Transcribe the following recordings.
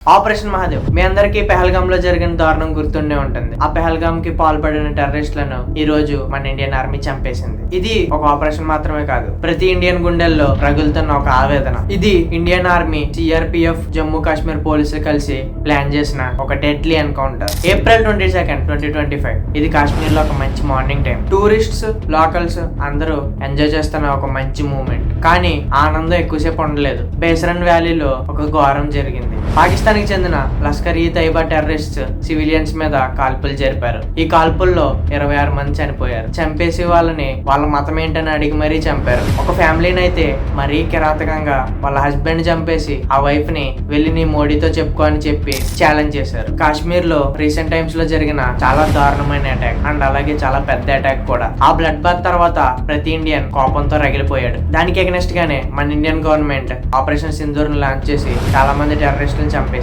Operation Mahadev మీ అందరికీ పెహల్గామ్ లో జరిగిన దారుణం గుర్తుండే ఉంటుంది. ఆ పెహల్గామ్ కి పాల్పడిన టెర్రరిస్టులను ఈ రోజు మన ఇండియన్ ఆర్మీ చంపేసింది. ఇది ఒక ఆపరేషన్ మాత్రమే కాదు, ప్రతి ఇండియన్ గుండెల్లో రగులుతున్న ఒక ఆవేదన. ఇది Indian army, CRPF, Jammu Kashmir పోలీసులు కలిసి ప్లాన్ చేసిన ఒక డెడ్లీ ఎన్కౌంటర్. ఏప్రిల్ 22, 2025 ఇది కాశ్మీర్ లో ఒక మంచి మార్నింగ్ టైం. టూరిస్ట్స్, లోకల్స్ అందరూ ఎంజాయ్ చేస్తున్న ఒక మంచి మూమెంట్. కానీ ఆనందం ఎక్కువసేపు ఉండలేదు. బేసరన్ వ్యాలీలో ఒక ఘోరం జరిగింది. పాకిస్తాన్ కి చెందిన లష్కర్ ఈ తైబా టెర్రరిస్ట్ సివిలియన్స్ మీద కాల్పులు జరిపారు. ఈ కాల్పుల్లో 26 మంది చనిపోయారు. చంపేసి వాళ్ళని వాళ్ళ మతం ఏంటని అడిగి మరీ చంపారు. ఒక ఫ్యామిలీని అయితే మరీ కిరాతకంగా వాళ్ళ హస్బెండ్ చంపేసి ఆ వైఫ్ ని వెళ్ళి నీ మోడీతో చెప్పుకో అని చెప్పి ఛాలెంజ్ చేశారు. కాశ్మీర్ లో రీసెంట్ టైమ్స్ లో జరిగిన చాలా దారుణమైన అటాక్ అండ్ అలాగే చాలా పెద్ద అటాక్ కూడా. ఆ బ్లడ్ బాత్ తర్వాత ప్రతి ఇండియన్ కోపంతో రగిలిపోయాడు. దానికి ఎగనెస్ట్ గానే మన ఇండియన్ గవర్నమెంట్ ఆపరేషన్ సింధూర్ ని లాంచ్ చేసి చాలా మంది టెర్రరిస్టులను చంపేసింది.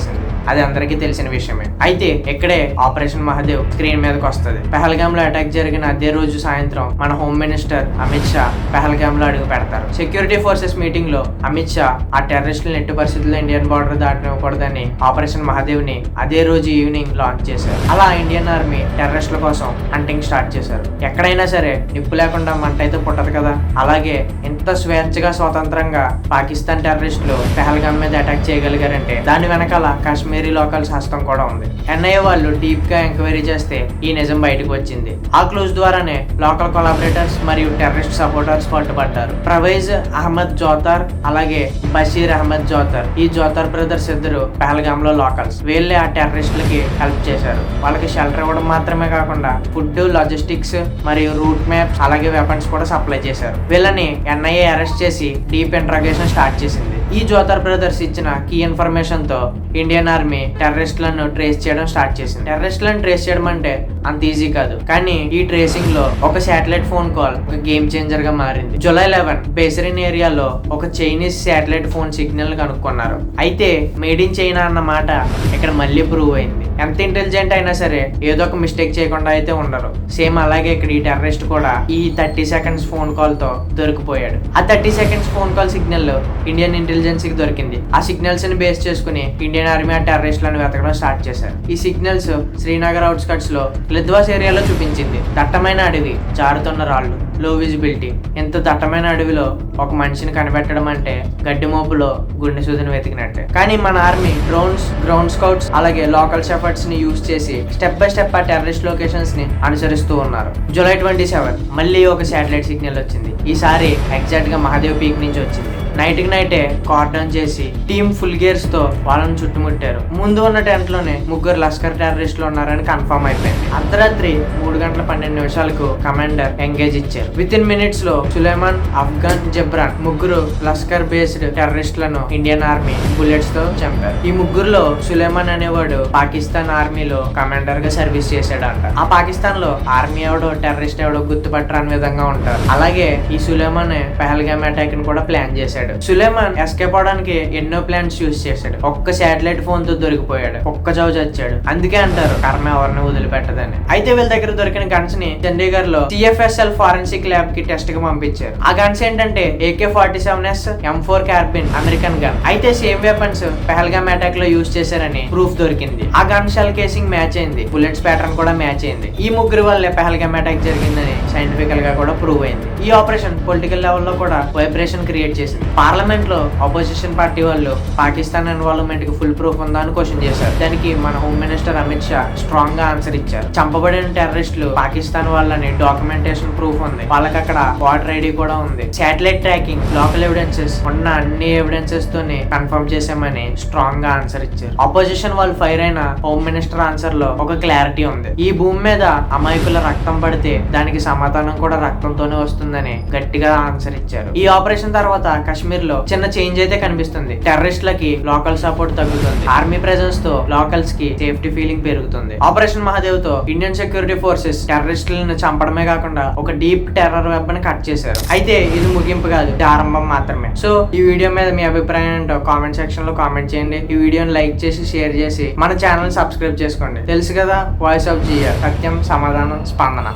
అది అందరికీ తెలిసిన విషయమే. అయితే ఇక్కడే ఆపరేషన్ మహాదేవ్ స్క్రీన్ మీదకి వస్తుంది. పెహల్గామ్ లో అటాక్ జరిగిన అదే రోజు సాయంత్రం మన హోమ్ మినిస్టర్ అమిత్ షా పెహల్గామ్ లో అడుగు పెడతారు. సెక్యూరిటీ ఫోర్సెస్ మీటింగ్ లో అమిత్ షా ఆ టెర్రరిస్టులను ఎట్టి పరిస్థితుల్లో ఇండియన్ బార్డర్ దాటనివ్వకూడదని ఆపరేషన్ మహాదేవ్ ని అదే రోజు ఈవినింగ్ లాంచ్ చేశారు. అలా ఇండియన్ ఆర్మీ టెర్రరిస్టుల కోసం హంటింగ్ స్టార్ట్ చేశారు. ఎక్కడైనా సరే నిప్పు లేకుండా మంట అయితే పుట్టదు కదా. అలాగే ఇంత స్వేచ్ఛగా స్వతంత్రంగా పాకిస్తాన్ టెర్రరిస్టులు పెహల్గామ్ మీద అటాక్ చేయగలిగారంటే దాని వెనకాల కాశ్మీరీ లోకల్స్ హస్తం కూడా ఉంది. ఎన్ఐఏ వాళ్ళు డీప్ గా ఎంక్వైరీ చేస్తే ఈ నిజం బయటకు వచ్చింది. ఆ క్లూస్ ద్వారానే లోకల్ కొలాబరేటర్స్ మరియు టెర్రరిస్ట్ సపోర్టర్స్ పట్టుబడ్డారు. ప్రవేజ్ అహ్మద్ జోతార్ అలాగే బషీర్ అహ్మద్ జోతార్, ఈ జోతార్ బ్రదర్స్ ఇద్దరు పెహల్గామ్ లో లోకల్స్. వీళ్ళే ఆ టెర్రరిస్టులకి హెల్ప్ చేశారు. వాళ్ళకి షెల్టర్ ఇవ్వడం మాత్రమే కాకుండా ఫుడ్, లాజిస్టిక్స్ మరియు రూట్ మ్యాప్స్ అలాగే వెపన్స్ కూడా సప్లై చేశారు. వీళ్ళని ఎన్ఐఏ అరెస్ట్ చేసి డీప్ ఇంట్రాగేషన్ స్టార్ట్ చేసింది. ఈ జోతార్ బ్రదర్స్ ఇచ్చిన కీ ఇన్ఫర్మేషన్ తో ఇండియన్ ఆర్మీ టెర్రరిస్టులను ట్రేస్ చేయడం స్టార్ట్ చేసింది. టెర్రరిస్టులను ట్రేస్ చేయడం అంటే అంత ఈజీ కాదు, కానీ ఈ ట్రేసింగ్ లో ఒక శాటిలైట్ ఫోన్ కాల్ ఒక గేమ్ చేంజర్ గా మారింది. జూలై 11 బేసరిన్ ఏరియాలో ఒక చైనీస్ శాటిలైట్ ఫోన్ సిగ్నల్ కనుక్కున్నారు. అయితే మేడ్ ఇన్ చైనా అన్న మాట ఇక్కడ మళ్ళీ ప్రూవ్ అయింది. ఎంత ఇంటెలిజెంట్ అయినా సరే ఏదో ఒక మిస్టేక్ చేయకుండా అయితే ఉండరు. సేమ్ అలాగే ఇక్కడ ఈ టెర్రరిస్ట్ కూడా ఈ 30 seconds ఫోన్ కాల్ తో దొరికిపోయాడు. ఆ 30 seconds phone call signal Indian intelligence కి దొరికింది. ఆ సిగ్నల్స్ ని బేస్ చేసుకుని ఇండియన్ ఆర్మీ ఆ టెర్రరిస్టులను వెతకడం స్టార్ట్ చేశారు. ఈ సిగ్నల్స్ శ్రీనగర్ అవుట్స్కట్స్ లో లిద్వాస్ ఏరియాలో చూపించింది. దట్టమైన అడవి, జారుతున్న రాళ్లు, లో విజిబిలిటీ. ఇంత దట్టమైన అడవిలో ఒక మనిషిని కనిపెట్టడం అంటే గడ్డి మోపులో గుండె సూదిని వెతికినట్టే. కానీ మన ఆర్మీ డ్రోన్స్, గ్రౌండ్ స్కౌట్స్ అలాగే లోకల్ షెఫర్డ్స్ ని యూజ్ చేసి స్టెప్ బై స్టెప్ ఆ టెర్రరిస్ట్ లొకేషన్స్ ని అనుసరిస్తూ ఉన్నారు. జూలై 27 మళ్ళీ ఒక శాటిలైట్ సిగ్నల్ వచ్చింది. ఈసారి ఎగ్జాక్ట్ గా మహాదేవ్ పీక్ నుంచి వచ్చింది. నైట్ కి నైటే కార్డన్ చేసి టీమ్ ఫుల్ గేర్స్ తో వాళ్ళని చుట్టుముట్టారు. ముందు ఉన్న టెంట్ లోనే ముగ్గురు లష్కర్ టెర్రరిస్టులు ఉన్నారని కన్ఫర్మ్ అయిపోయింది. అర్ధరాత్రి 3:12 కమాండర్ ఎంగేజ్ ఇచ్చారు. విత్ ఇన్ మినిట్స్ లో సులేమాన్, అఫ్ఘన్, జబ్రాన్ ముగ్గురు లష్కర్ బేస్డ్ టెర్రరిస్టులను ఇండియన్ ఆర్మీ బుల్లెట్స్ తో చంపారు. ఈ ముగ్గురులో సులేమాన్ అనేవాడు పాకిస్తాన్ ఆర్మీలో కమాండర్ గా సర్వీస్ చేశాడంట. ఆ పాకిస్తాన్ లో ఆర్మీ ఎవడో టెర్రరిస్ట్ ఎవడో గుర్తుపట్టరాని విధంగా ఉంటారు. అలాగే ఈ సులేమాన్ పెహల్గామ్ అటాక్ ని కూడా ప్లాన్ చేశాడు. సులేమాన్ ఎస్కేప్ అవడానికి ఎన్నో ప్లాన్స్ యూజ్ చేశాడు. ఒక్క శాటిలైట్ ఫోన్ తో దొరికిపోయాడు. ఒక్క చావు చచ్చాడు. అందుకే అంటారు కర్మ ఎవరిని వదిలిపెట్టదని. అయితే వీళ్ళ దగ్గర దొరికిన గన్స్ ని చండీగఢ్ లో CFSL ఫారెన్సిక్ ల్యాబ్ కి టెస్ట్ కి పంపించారు. ఆ గన్స్ ఏంటంటే AK-47S M4 Corbin American gun. అయితే సేమ్ వెపన్స్ పెహల్గామ్ అటాక్ లో యూజ్ చేశారని ప్రూఫ్ దొరికింది. ఆ గన్ షెల్ కేసింగ్ మ్యాచ్ అయింది. బుల్లెట్స్ ప్యాటర్న్ కూడా మ్యాచ్ అయింది. ఈ ముగ్గురు వల్లే పెహల్గామ్ అటాక్ జరిగిందని సైంటిఫికల్ గా కూడా ప్రూవ్ అయింది. ఈ ఆపరేషన్ పొలిటికల్ లెవెల్ లో కూడా వైబ్రేషన్ క్రియేట్ చేసింది. పార్లమెంట్ లో అపోజిషన్ పార్టీ వాళ్ళు పాకిస్తాన్ ఇన్వాల్వ్మెంట్ కి ఫుల్ ప్రూఫ్ ఉందా అని క్వశ్చన్ చేశారు. దానికి మన home minister Amit Shah strong గా ఆన్సర్ ఇచ్చారు. చంపబడిన టెర్రరిస్టులు పాకిస్తాన్ వాళ్ళని డాక్యుమెంటేషన్ ప్రూఫ్ ఉంది. వాళ్ళకి అక్కడ వాటర్ ఐడి కూడా ఉంది. శాటిలైట్ ట్రాకింగ్, లోకల్ ఎవిడెన్సెస్ ఉన్న అన్ని ఎవిడెన్సెస్ తోని కన్ఫర్మ్ చేసామని స్ట్రాంగ్ గా ఆన్సర్ ఇచ్చారు. అపోజిషన్ వాళ్ళు ఫైర్ అయిన హోమ్ మినిస్టర్ ఆన్సర్ లో ఒక క్లారిటీ ఉంది. ఈ భూమి మీద అమాయకుల రక్తం పడితే దానికి సమాధానం కూడా రక్తంతోనే వస్తుందని గట్టిగా ఆన్సర్ ఇచ్చారు. ఈ ఆపరేషన్ తర్వాత కాశ్మీర్ లో చిన్న చేంజ్ అయితే కనిపిస్తుంది. టెర్రరిస్టులకి లోకల్ సపోర్ట్ తగ్గుతుంది. ఆర్మీ ప్రెజెన్స్ తో లోకల్స్ కి సేఫ్టీ ఫీలింగ్ పెరుగుతుంది. ఆపరేషన్ మహాదేవ్ తో ఇండియన్ సెక్యూరిటీ ఫోర్సెస్ టెర్రరిస్టులను చంపడమే కాకుండా ఒక డీప్ టెర్రర్ వెబ్ ని కట్ చేశారు. అయితే ఇది ముగింపు కాదు, ఇది ఆరంభం మాత్రమే. సో ఈ వీడియో మీద మీ అభిప్రాయం ఏంటో కామెంట్ సెక్షన్ లో కామెంట్ చేయండి. ఈ వీడియోని లైక్ చేసి షేర్ చేసి మన ఛానల్ సబ్స్క్రైబ్ చేసుకోండి. తెలుసు కదా, వాయిస్ ఆఫ్ జిఆర్, సత్యం, సమాధానం, స్పందన.